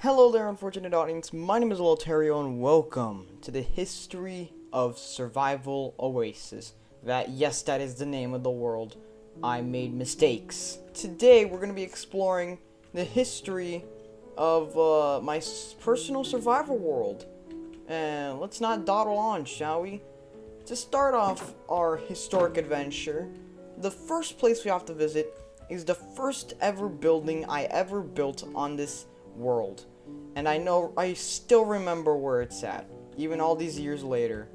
Hello there, unfortunate audience. My name is Olaterrio, and welcome to the history of survival Oasis. Yes, that is the name of the world. I made mistakes. Today, we're going to be exploring the history of my personal survival world. And let's not dawdle on, shall we? To start off our historic adventure, the first place we have to visit is the first ever building I ever built on this world. And I still remember where it's at. Even all these years later.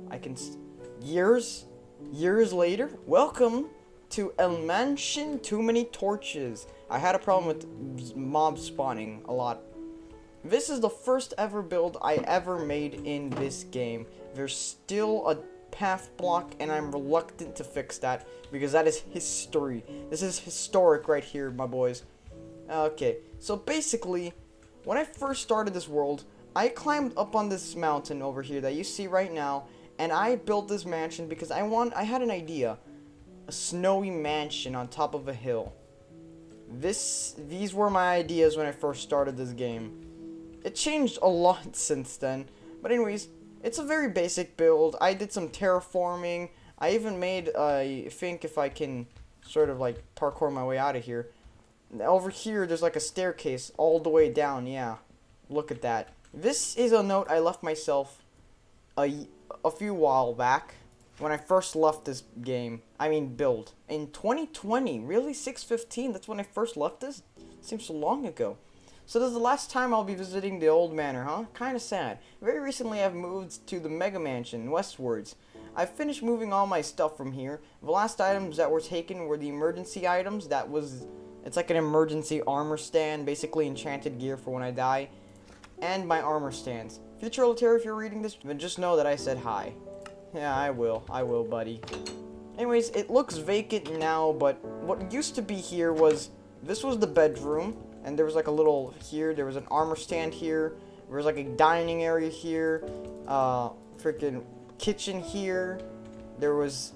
Years later? Welcome to El Mansion Too Many Torches. I had a problem with mob spawning a lot. This is the first ever build I ever made in this game. There's still a path block, and I'm reluctant to fix that because that is history. This is historic right here, my boys. Okay, so basically, when I first started this world, I climbed up on this mountain over here that you see right now, and I built this mansion because I had an idea. A snowy mansion on top of a hill. These were my ideas when I first started this game. It changed a lot since then, but anyways, it's a very basic build. I did some terraforming. I even made, I think if I can sort of like parkour my way out of here. Over here, there's like a staircase all the way down, yeah. Look at that. This is a note I left myself a few while back when I first left this game. Build. In 2020, really? 6/15? That's when I first left this? Seems so long ago. So this is the last time I'll be visiting the old manor, huh? Kinda sad. Very recently I've moved to the Mega Mansion, westwards. I've finished moving all my stuff from here. The last items that were taken were the emergency items. It's like an emergency armor stand, basically enchanted gear for when I die. And my armor stands. Future Olaterrio, if you're reading this, then just know that I said hi. Yeah, I will, buddy. Anyways, it looks vacant now, but what used to be here this was the bedroom. And there was like a little here, there was an armor stand here, there was like a dining area here, freaking kitchen here, there was,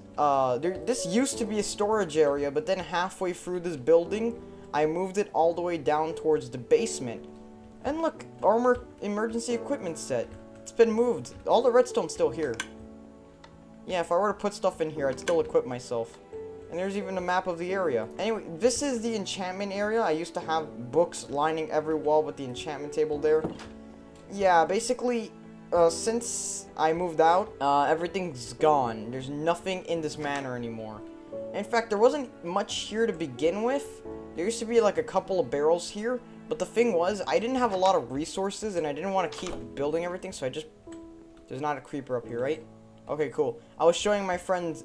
this used to be a storage area, but then halfway through this building, I moved it all the way down towards the basement. And look, armor emergency equipment set. It's been moved. All the redstone's still here. Yeah, if I were to put stuff in here, I'd still equip myself. And there's even a map of the area. Anyway, this is the enchantment area. I used to have books lining every wall with the enchantment table there. Yeah, basically, since I moved out, everything's gone. There's nothing in this manor anymore. In fact, there wasn't much here to begin with. There used to be like a couple of barrels here. But the thing was, I didn't have a lot of resources, and I didn't want to keep building everything, so there's not a creeper up here, right? Okay, cool. I was showing my friend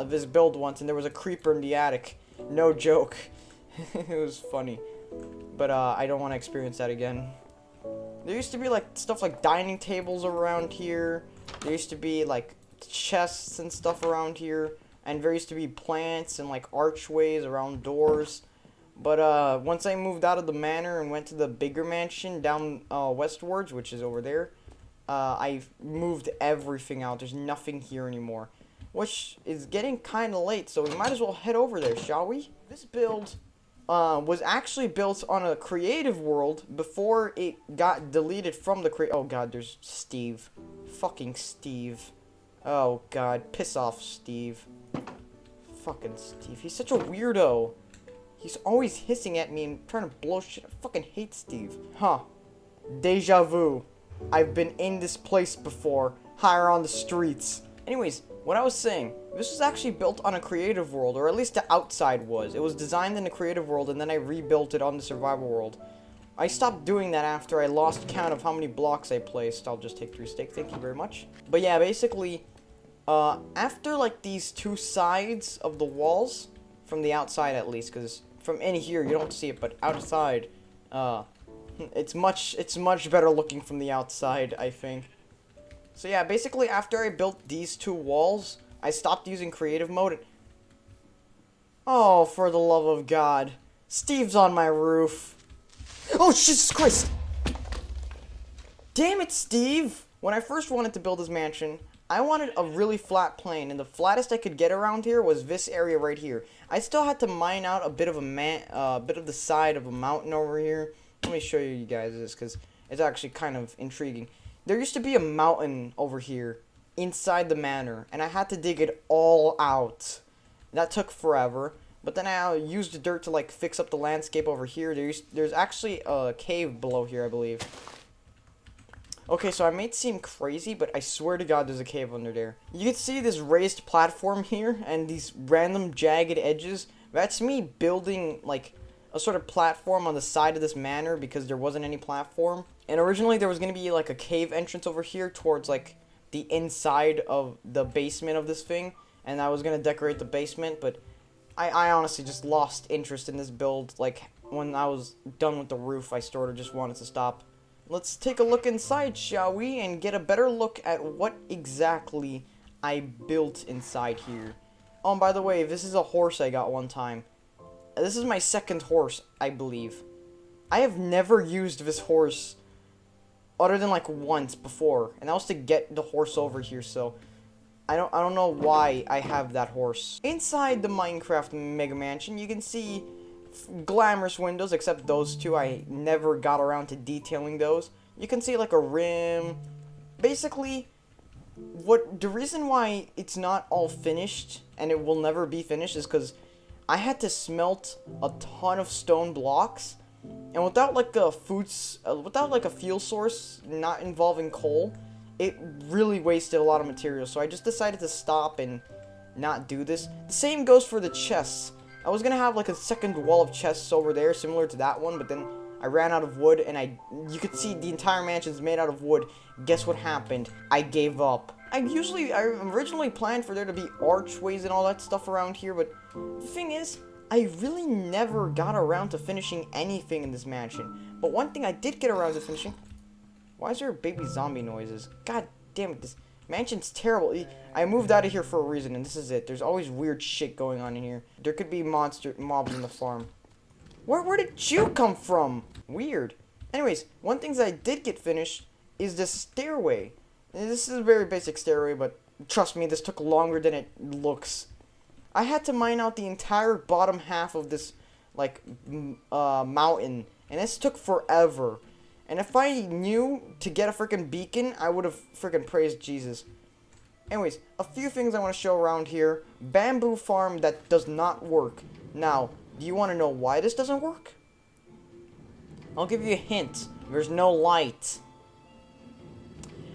this build once, and there was a creeper in the attic. No joke. It was funny. But, I don't want to experience that again. There used to be, like, stuff like dining tables around here. There used to be, like, chests and stuff around here. And there used to be plants and, like, archways around doors. But, once I moved out of the manor and went to the bigger mansion down, westwards, which is over there, I've moved everything out. There's nothing here anymore. Which is getting kind of late, so we might as well head over there, shall we? This build was actually built on a creative world before it got deleted from the Oh god, there's Steve. Fucking Steve. Oh god, piss off, Steve. Fucking Steve. He's such a weirdo. He's always hissing at me and trying to blow shit. I fucking hate Steve. Huh. Deja vu. I've been in this place before, higher on the streets. Anyways, what I was saying, this was actually built on a creative world, or at least the outside was. It was designed in the creative world, and then I rebuilt it on the survival world. I stopped doing that after I lost count of how many blocks I placed. I'll just take 3 steak, thank you very much. But yeah, basically, after like these two sides of the walls, from the outside at least, because from in here you don't see it, but outside, it's much better looking from the outside, I think. So yeah, basically after I built these two walls, I stopped using creative mode. Oh, for the love of God. Steve's on my roof. Oh, Jesus Christ! Damn it, Steve! When I first wanted to build this mansion, I wanted a really flat plane, and the flattest I could get around here was this area right here. I still had to mine out a bit of the side of a mountain over here. Let me show you guys this, because It's actually kind of intriguing. There used to be a mountain over here inside the manor, and I had to dig it all out. That took forever, but then I used the dirt to like fix up the landscape over here. There's actually a cave below here, I believe. Okay, so I may seem crazy, but I swear to God there's a cave under there. You can see this raised platform here and these random jagged edges. That's me building like a sort of platform on the side of this manor because there wasn't any platform. And originally there was going to be like a cave entrance over here towards like the inside of the basement of this thing. And I was going to decorate the basement, but I honestly just lost interest in this build. Like when I was done with the roof, I sort of just wanted to stop. Let's take a look inside, shall we? And get a better look at what exactly I built inside here. Oh, and by the way, this is a horse I got one time. This is my second horse, I believe. I have never used this horse other than like once before, and that was to get the horse over here, so I don't know why I have that horse. Inside the Minecraft Mega Mansion, you can see glamorous windows, except those two. I never got around to detailing those. You can see like a rim. Basically, the reason why it's not all finished and it will never be finished is because I had to smelt a ton of stone blocks, and without like a fuel source not involving coal, it really wasted a lot of material. So I just decided to stop and not do this. The same goes for the chests. I was gonna have like a second wall of chests over there, similar to that one, but then I ran out of wood, and you could see the entire mansion's made out of wood. Guess what happened? I gave up. I originally planned for there to be archways and all that stuff around here, but the thing is, I really never got around to finishing anything in this mansion. But one thing I did get around to finishing... Why is there baby zombie noises? God damn it, this mansion's terrible. I moved out of here for a reason, and this is it. There's always weird shit going on in here. There could be mobs in the farm. Where did you come from? Weird. Anyways, one thing that I did get finished is this stairway. And this is a very basic stairway, but trust me, this took longer than it looks. I had to mine out the entire bottom half of this, like, mountain, and this took forever. And if I knew to get a freaking beacon, I would have freaking praised Jesus. Anyways, a few things I want to show around here. Bamboo farm that does not work. Now, do you want to know why this doesn't work? I'll give you a hint. There's no light.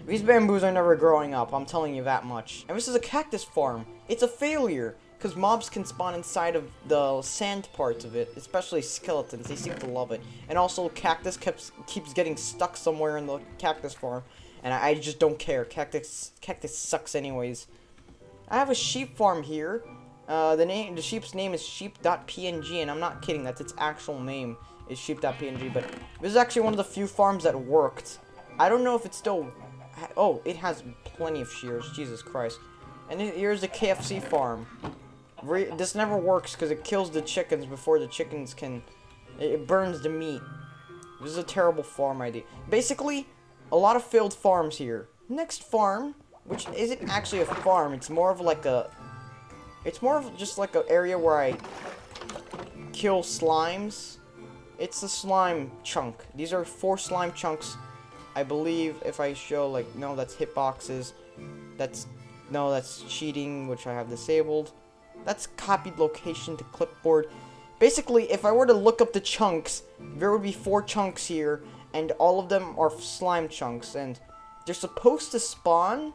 These bamboos are never growing up, I'm telling you that much. And this is a cactus farm. It's a failure, because mobs can spawn inside of the sand parts of it, especially skeletons. They seem to love it. And also, cactus keeps getting stuck somewhere in the cactus farm, and I just don't care. Cactus sucks anyways. I have a sheep farm here. The sheep's name is sheep.png, and I'm not kidding. That's its actual name, is sheep.png. But this is actually one of the few farms that worked. I don't know if it's still... Oh, it has plenty of shears. Jesus Christ. And here's the KFC farm. This never works because it kills the chickens before the chickens can... It burns the meat. This is a terrible farm idea. Basically, a lot of failed farms here. Next farm, which isn't actually a farm. It's more of like a... It's more of just like an area where I kill slimes. It's the slime chunk. These are 4 slime chunks. I believe if I show, like, no, that's hitboxes. No, that's cheating, which I have disabled. That's copied location to clipboard. Basically, if I were to look up the chunks, there would be 4 chunks here, and all of them are slime chunks, and they're supposed to spawn,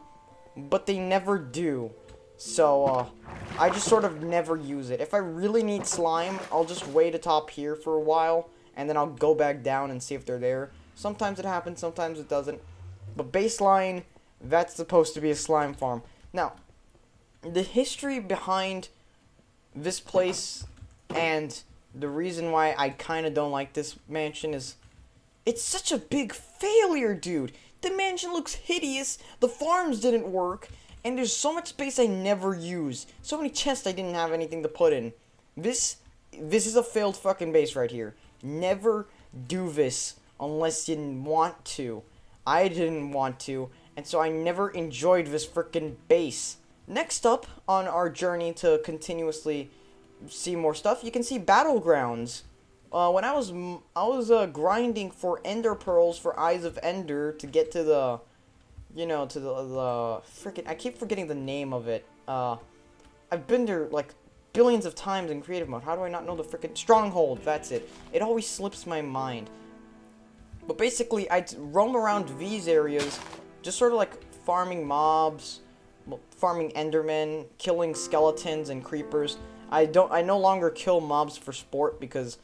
but they never do. So, I just sort of never use it. If I really need slime, I'll just wait atop here for a while, and then I'll go back down and see if they're there. Sometimes it happens, sometimes it doesn't. But baseline, that's supposed to be a slime farm. Now, the history behind this place and the reason why I kind of don't like this mansion is it's such a big failure, dude. The mansion looks hideous, the farms didn't work, and there's so much space I never use. So many chests I didn't have anything to put in. This is a failed fucking base right here. Never do this unless you want to. I didn't want to, and so I never enjoyed this freaking base. Next up on our journey to continuously see more stuff, you can see battlegrounds. When I was grinding for Ender pearls for Eyes of Ender to get to the, to the freaking. I keep forgetting the name of it. I've been there like billions of times in creative mode. How do I not know the freaking Stronghold? That's it. It always slips my mind. But basically, I'd roam around these areas, just sort of like farming mobs, farming Endermen, killing skeletons and creepers. I no longer kill mobs for sport because,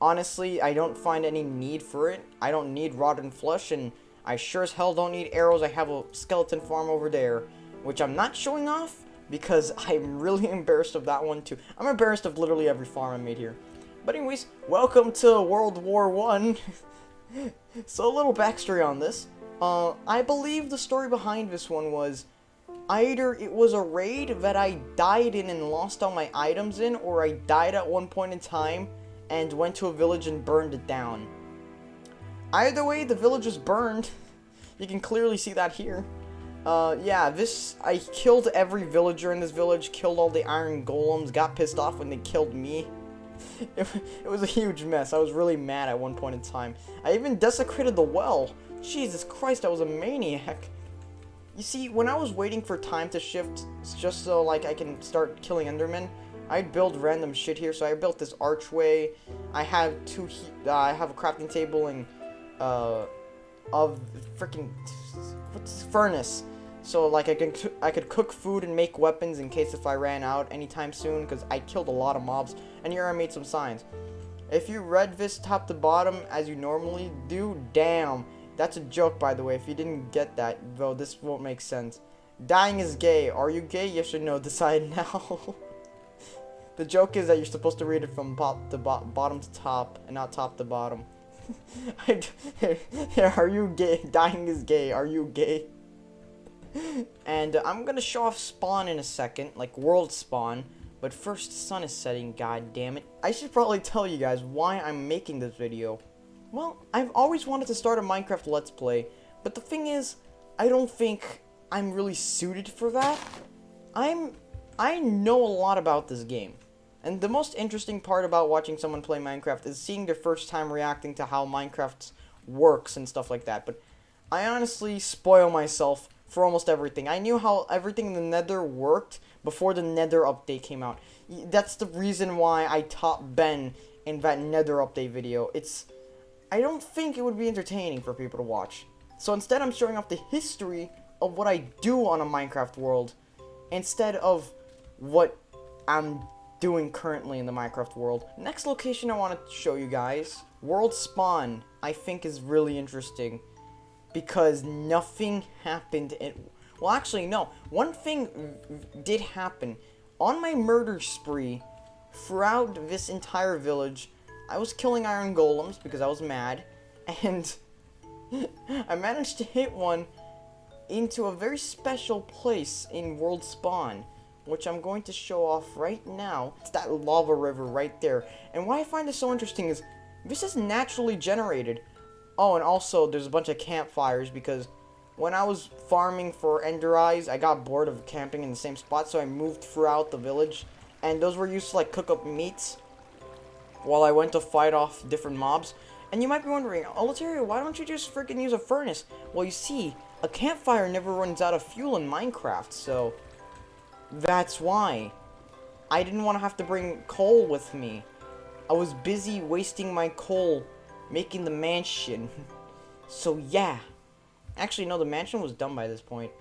honestly, I don't find any need for it. I don't need rotten flesh, and I sure as hell don't need arrows. I have a skeleton farm over there, which I'm not showing off because I'm really embarrassed of that one too. I'm embarrassed of literally every farm I made here. But anyways, welcome to World War I. So a little backstory on this. I believe the story behind this one was either it was a raid that I died in and lost all my items in, or I died at one point in time and went to a village and burned it down. Either way, the village was burned. You can clearly see that here. Yeah, I killed every villager in this village, killed all the iron golems, got pissed off when they killed me. It was a huge mess. I was really mad at one point in time. I even desecrated the well. Jesus Christ, I was a maniac. You see, when I was waiting for time to shift, just so like I can start killing Endermen, I'd build random shit here. So I built this archway. I have I have a crafting table and of freaking furnace. So like I could cook food and make weapons in case if I ran out anytime soon, because I killed a lot of mobs. And here I made some signs. If you read this top to bottom as you normally do, damn. That's a joke, by the way, if you didn't get that, though this won't make sense. Dying is gay. Are you gay? Yes or no? Decide now. The joke is that you're supposed to read it from bottom to top, and not top to bottom. Are you gay? Dying is gay. Are you gay? And I'm gonna show off spawn in a second, like world spawn. But first, the sun is setting, god damn it. I should probably tell you guys why I'm making this video. Well, I've always wanted to start a Minecraft Let's Play, but the thing is, I don't think I'm really suited for that. I know a lot about this game. And the most interesting part about watching someone play Minecraft is seeing their first time reacting to how Minecraft works and stuff like that. But I honestly spoil myself for almost everything. I knew how everything in the Nether worked before the Nether update came out. That's the reason why I taught Ben in that Nether update video. I don't think it would be entertaining for people to watch. So instead I'm showing off the history of what I do on a Minecraft world instead of what I'm doing currently in the Minecraft world. Next location I want to show you guys, World Spawn, I think is really interesting because nothing happened well, actually, no. One thing did happen. On my murder spree, throughout this entire village, I was killing iron golems because I was mad, and I managed to hit one into a very special place in World Spawn, which I'm going to show off right now. It's that lava river right there. And why I find this so interesting is, this is naturally generated. Oh, and also, there's a bunch of campfires because when I was farming for Ender Eyes, I got bored of camping in the same spot, so I moved throughout the village. And those were used to, like, cook up meats while I went to fight off different mobs. And you might be wondering, Olaterrio, why don't you just freaking use a furnace? Well, you see, a campfire never runs out of fuel in Minecraft, so that's why. I didn't want to have to bring coal with me. I was busy wasting my coal making the mansion. So, yeah. Actually, no, the mansion was done by this point.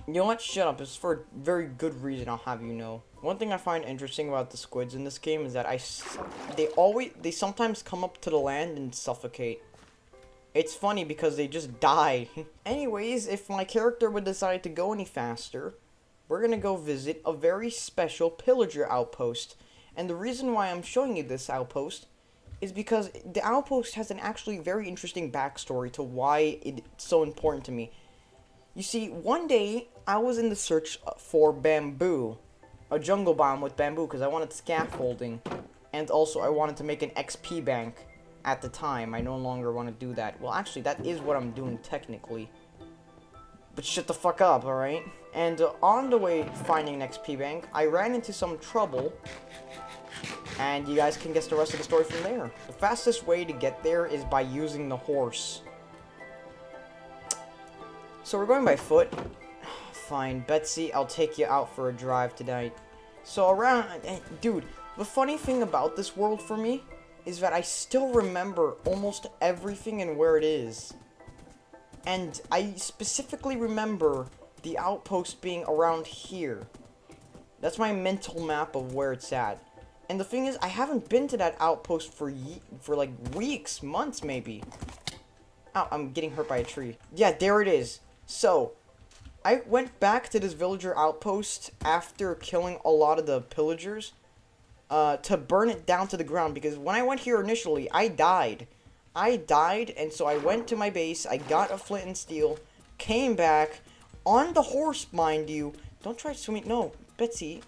You know what? Shut up. It's for a very good reason, I'll have you know. One thing I find interesting about the squids in this game is that they sometimes come up to the land and suffocate. It's funny because they just die. Anyways, if my character would decide to go any faster, we're gonna go visit a very special pillager outpost. And the reason why I'm showing you this outpost is because the outpost has an actually very interesting backstory to why it's so important to me. You see, one day, I was in the search for bamboo. A jungle biome with bamboo, because I wanted scaffolding. And also, I wanted to make an XP bank at the time. I no longer want to do that. Well, actually, that is what I'm doing technically. But shut the fuck up, alright? And on the way finding an XP bank, I ran into some trouble. And you guys can guess the rest of the story from there. The fastest way to get there is by using the horse. So we're going by foot. Fine, Betsy, I'll take you out for a drive tonight. So around... Dude, the funny thing about this world for me is that I still remember almost everything and where it is. And I specifically remember the outpost being around here. That's my mental map of where it's at. And the thing is, I haven't been to that outpost for like weeks, months maybe. Ow, I'm getting hurt by a tree. Yeah, there it is. So, I went back to this villager outpost after killing a lot of the pillagers to burn it down to the ground, because when I went here initially, I died. And so I went to my base, I got a flint and steel, came back, on the horse, mind you. Don't try swimming. No, Betsy.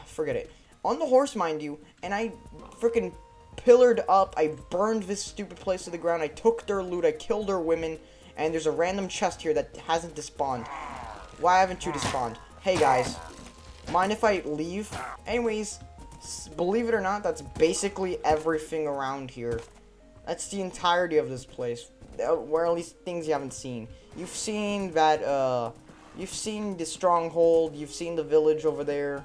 Forget it. On the horse, mind you, and I freaking pillared up. I burned this stupid place to the ground. I took their loot. I killed their women. And there's a random chest here that hasn't despawned. Why haven't you despawned? Hey, guys. Mind if I leave? Anyways, believe it or not, that's basically everything around here. That's the entirety of this place. Where at least things you haven't seen. You've seen that, you've seen the stronghold. You've seen the village over there.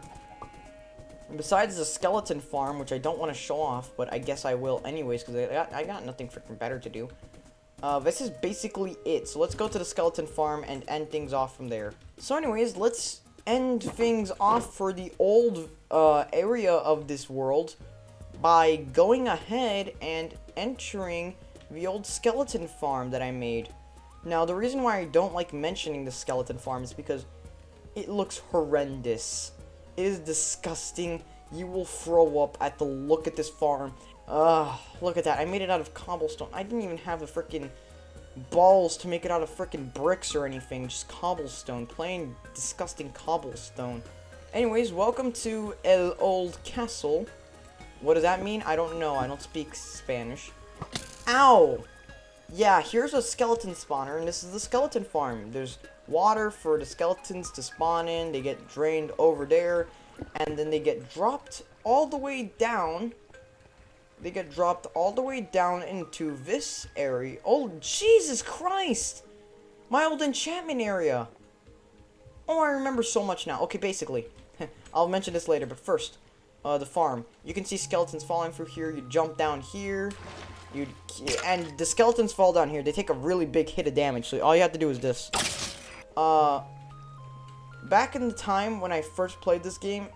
And besides the skeleton farm, which I don't want to show off, but I guess I will anyways, because I got nothing freaking better to do. This is basically it. So let's go to the skeleton farm and end things off from there. So anyways, let's end things off for the old area of this world by going ahead and entering the old skeleton farm that I made. Now, the reason why I don't like mentioning the skeleton farm is because it looks horrendous. It is disgusting. You will throw up at the look at this farm. Look at that. I made it out of cobblestone. I didn't even have the freaking balls to make it out of freaking bricks or anything. Just cobblestone. Plain disgusting cobblestone. Anyways, welcome to El Old Castle. What does that mean? I don't know. I don't speak Spanish. Ow! Yeah, here's a skeleton spawner, and this is the skeleton farm. There's water for the skeletons to spawn in. They get drained over there, and then they get dropped all the way down. They get dropped all the way down into this area. Oh, Jesus Christ! My old enchantment area. Oh, I remember so much now. Okay, basically. I'll mention this later, but first, the farm. You can see skeletons falling through here. You jump down here. And the skeletons fall down here. They take a really big hit of damage, so all you have to do is this. Back in the time when I first played this game,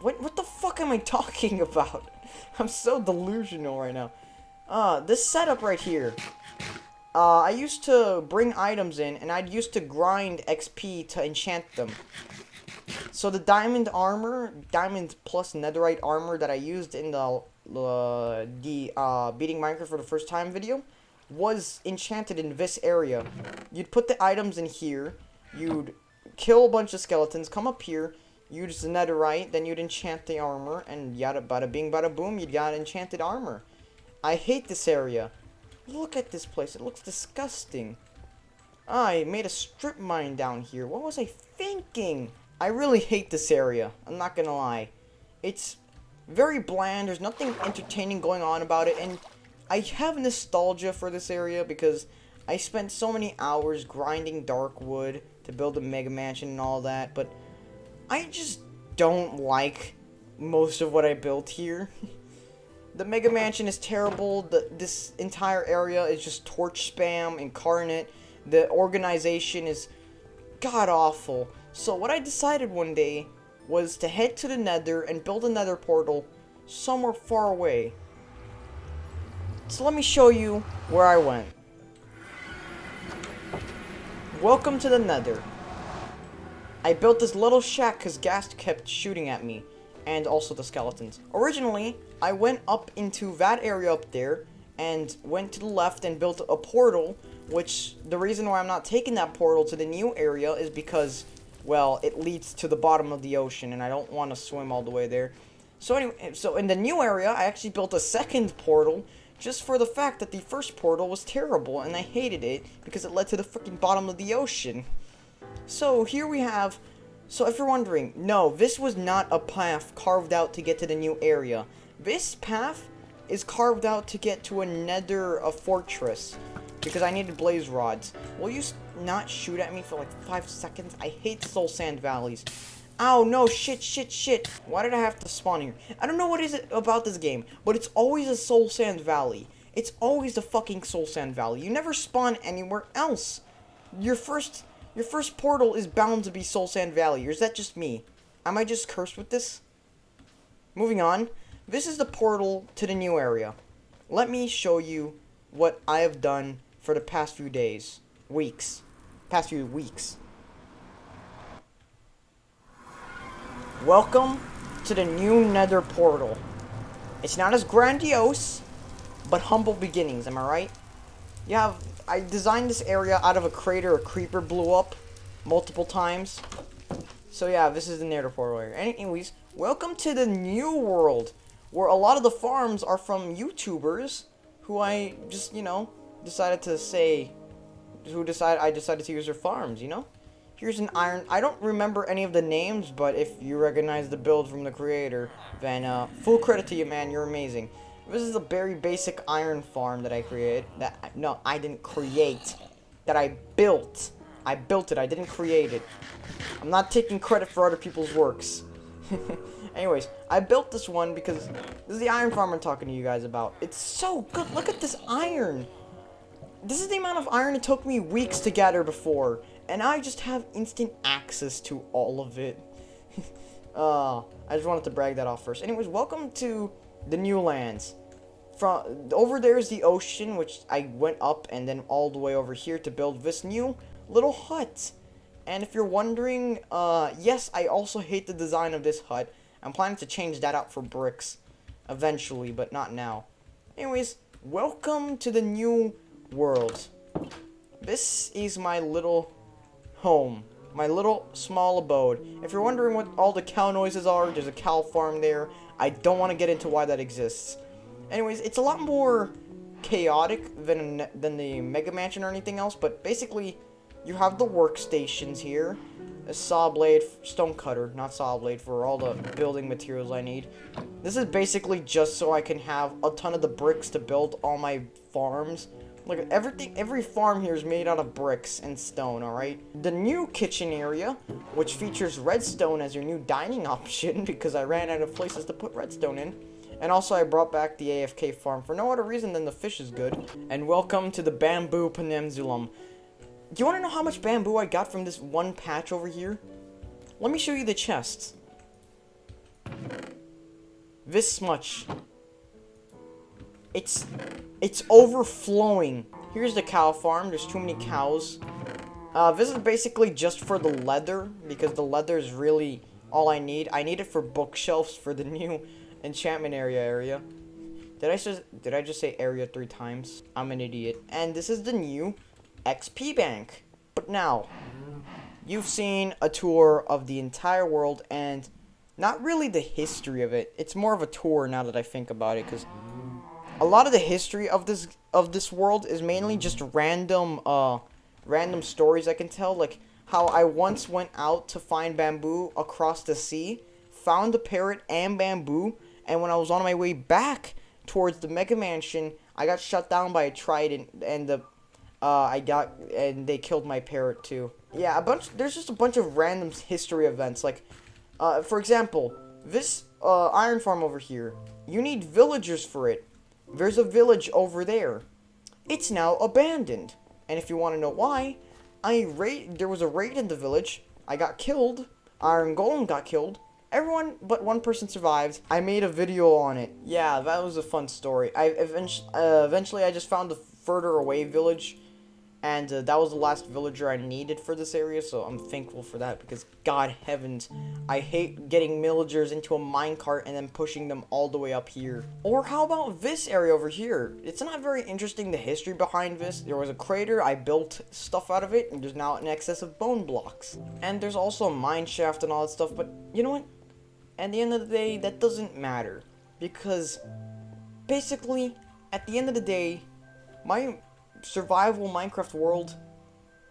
what the fuck am I talking about? I'm so delusional right now. This setup right here. I used to bring items in, and I'd used to grind XP to enchant them. So the diamond armor, diamond plus netherite armor that I used in the beating Minecraft for the first time video was enchanted in this area. You'd put the items in here, you'd kill a bunch of skeletons, come up here, use the netherite, then you'd enchant the armor, and yada bada bing bada boom, you got enchanted armor. I hate this area. Look at this place, it looks disgusting. I made a strip mine down here. What was I thinking? I really hate this area, I'm not gonna lie. It's very bland, there's nothing entertaining going on about it, and I have nostalgia for this area because I spent so many hours grinding dark wood to build a mega mansion and all that, but I just don't like most of what I built here. The mega mansion is terrible, this entire area is just torch spam incarnate, the organization is god-awful. So what I decided one day was to head to the nether and build a nether portal somewhere far away. So let me show you where I went. Welcome to the nether. I built this little shack because Ghast kept shooting at me, and also the skeletons. Originally, I went up into that area up there, and went to the left and built a portal, which the reason why I'm not taking that portal to the new area is because, well, it leads to the bottom of the ocean, and I don't want to swim all the way there. So anyway, so in the new area, I actually built a second portal, just for the fact that the first portal was terrible, and I hated it, because it led to the freaking bottom of the ocean. So here we have, so if you're wondering, no, this was not a path carved out to get to the new area. This path is carved out to get to a nether fortress because I needed blaze rods. Will you not shoot at me for like 5 seconds? I hate soul sand valleys. Ow, no, shit. Why did I have to spawn here? I don't know what is it about this game, but it's always a soul sand valley. It's always the fucking soul sand valley. You never spawn anywhere else. Your first portal is bound to be soul sand valley, or is that just me? Am I just cursed with this? Moving on. This is the portal to the new area. Let me show you what I have done for the past few days. Past few weeks. Welcome to the new nether portal. It's not as grandiose, but humble beginnings, am I right? I designed this area out of a crater a creeper blew up multiple times. So yeah, this is the nether portal area. Anyways, welcome to the new world, where a lot of the farms are from YouTubers who I just, decided to use their farms, Here's an iron. I don't remember any of the names, but if you recognize the build from the creator, then full credit to you, man. You're amazing. This is a very basic iron farm that I created. I didn't create. That I built. I built it. I didn't create it. I'm not taking credit for other people's works. Anyways, I built this one because this is the iron farm I'm talking to you guys about. It's so good. Look at this iron. This is the amount of iron it took me weeks to gather before. And I just have instant access to all of it. I just wanted to brag that off first. Anyways, welcome to the new lands. From over there is the ocean, which I went up and then all the way over here to build this new little hut. And if you're wondering, yes, I also hate the design of this hut. I'm planning to change that out for bricks eventually, but not now. Anyways, welcome to the new world. This is my little home, my little small abode. If you're wondering what all the cow noises are, there's a cow farm there. I don't want to get into why that exists. Anyways, it's a lot more chaotic than the Mega Mansion or anything else, but basically, you have the workstations here. A saw blade, stone cutter, not saw blade, for all the building materials I need. This is basically just so I can have a ton of the bricks to build all my farms. Look at everything, every farm here is made out of bricks and stone, alright? The new kitchen area, which features redstone as your new dining option, because I ran out of places to put redstone in. And also I brought back the AFK farm for no other reason than the fish is good. And welcome to the Bamboo Peninsula. Do you want to know how much bamboo I got from this one patch over here? Let me show you the chests. This much. It's overflowing. Here's the cow farm. There's too many cows. This is basically just for the leather, because the leather is really all I need. I need it for bookshelves for the new enchantment area. Did I just say area 3 times? I'm an idiot. And this is the new XP bank. But now, you've seen a tour of the entire world and not really the history of it. It's more of a tour now that I think about it, because a lot of the history of this world is mainly just random stories I can tell, like how I once went out to find bamboo across the sea, found a parrot and bamboo, and when I was on my way back towards the Mega Mansion, I got shut down by a trident, and they killed my parrot too. Yeah, there's just a bunch of random history events, like, for example, this iron farm over here, you need villagers for it. There's a village over there. It's now abandoned. And if you want to know why, there was a raid in the village. I got killed. Iron Golem got killed. Everyone but one person survived. I made a video on it. Yeah, that was a fun story. Eventually I just found a further away village. And that was the last villager I needed for this area, so I'm thankful for that, because God heavens, I hate getting villagers into a minecart and then pushing them all the way up here. Or how about this area over here? It's not very interesting, the history behind this. There was a crater, I built stuff out of it, and there's now an excess of bone blocks. And there's also a mine shaft and all that stuff, but you know what? At the end of the day, that doesn't matter. Because, basically, at the end of the day, my survival Minecraft world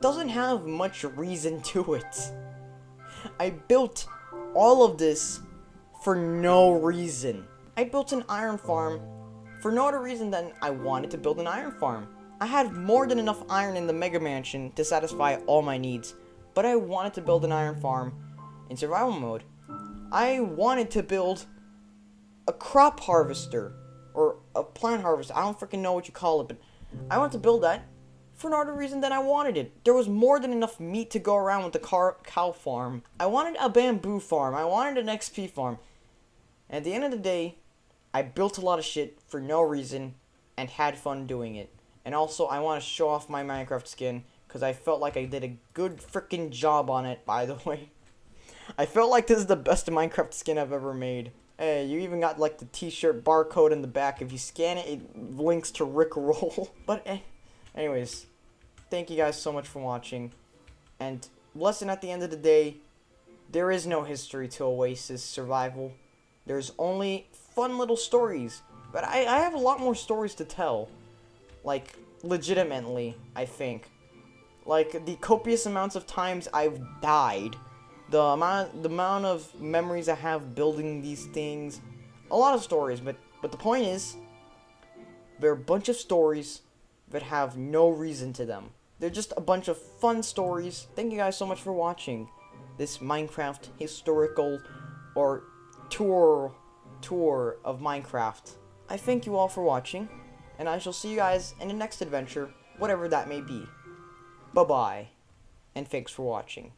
doesn't have much reason to it. I built all of this for no reason. I built an iron farm for no other reason than I wanted to build an iron farm. I had more than enough iron in the Mega Mansion to satisfy all my needs, but I wanted to build an iron farm in survival mode. I wanted to build a crop harvester, or a plant harvester. I don't freaking know what you call it, but I wanted to build that for no other reason than I wanted it. There was more than enough meat to go around with the cow farm. I wanted a bamboo farm. I wanted an XP farm. And at the end of the day, I built a lot of shit for no reason and had fun doing it. And also, I want to show off my Minecraft skin because I felt like I did a good freaking job on it, by the way. I felt like this is the best Minecraft skin I've ever made. Hey, you even got like the t-shirt barcode in the back. If you scan it, it links to Rickroll. But anyways, thank you guys so much for watching. And lesson at the end of the day, there is no history to Oasis Survival. There's only fun little stories. But I have a lot more stories to tell. Like, legitimately, I think. Like, the copious amounts of times I've died. The amount of memories I have building these things. A lot of stories, but the point is, they're a bunch of stories that have no reason to them. They're just a bunch of fun stories. Thank you guys so much for watching this Minecraft historical or tour of Minecraft. I thank you all for watching, and I shall see you guys in the next adventure, whatever that may be. Bye-bye, and thanks for watching.